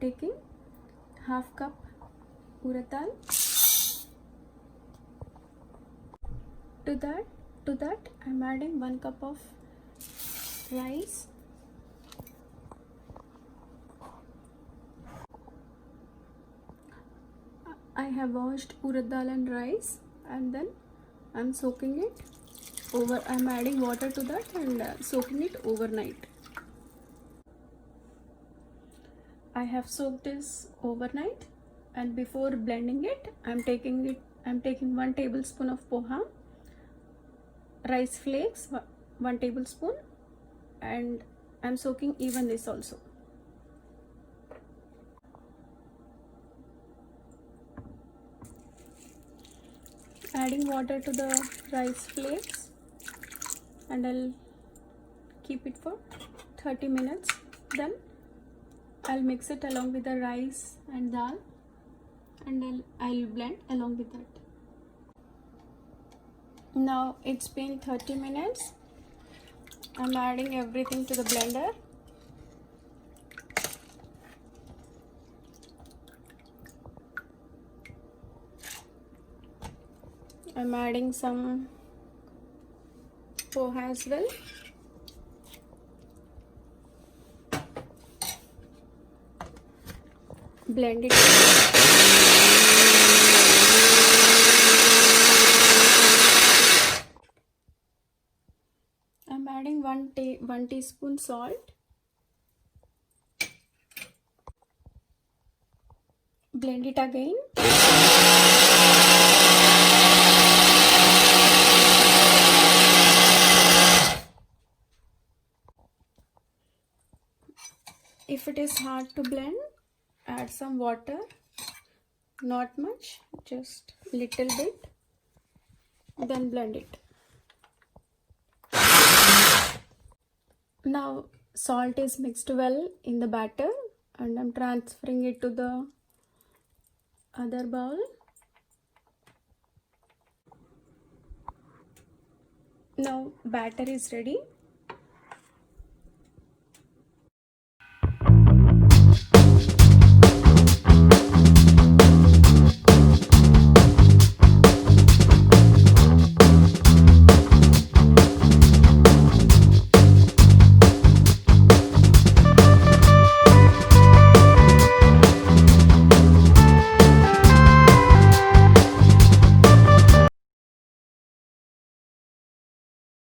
taking half cup urad dal. To that I'm adding 1 cup of rice. I have washed urad dal and rice, and then I'm soaking it over. I'm adding water to that and soaking it overnight. I have soaked this overnight, and before blending it, I'm taking 1 tablespoon of poha, rice flakes 1 tablespoon, and I'm soaking even this also. Adding water to the rice flakes, and I'll keep it for 30 minutes. Then I'll mix it along with the rice and dal, and I'll blend along with that. Now it's been 30 minutes. I'm adding everything to the blender. I'm adding some poha as well. Blend it. I'm adding 1 teaspoon salt. Blend it again. If it is hard to blend, add some water. Not much, just little bit. Then blend it. Now salt is mixed well in the batter, and I'm transferring it to the other bowl. Now batter is ready.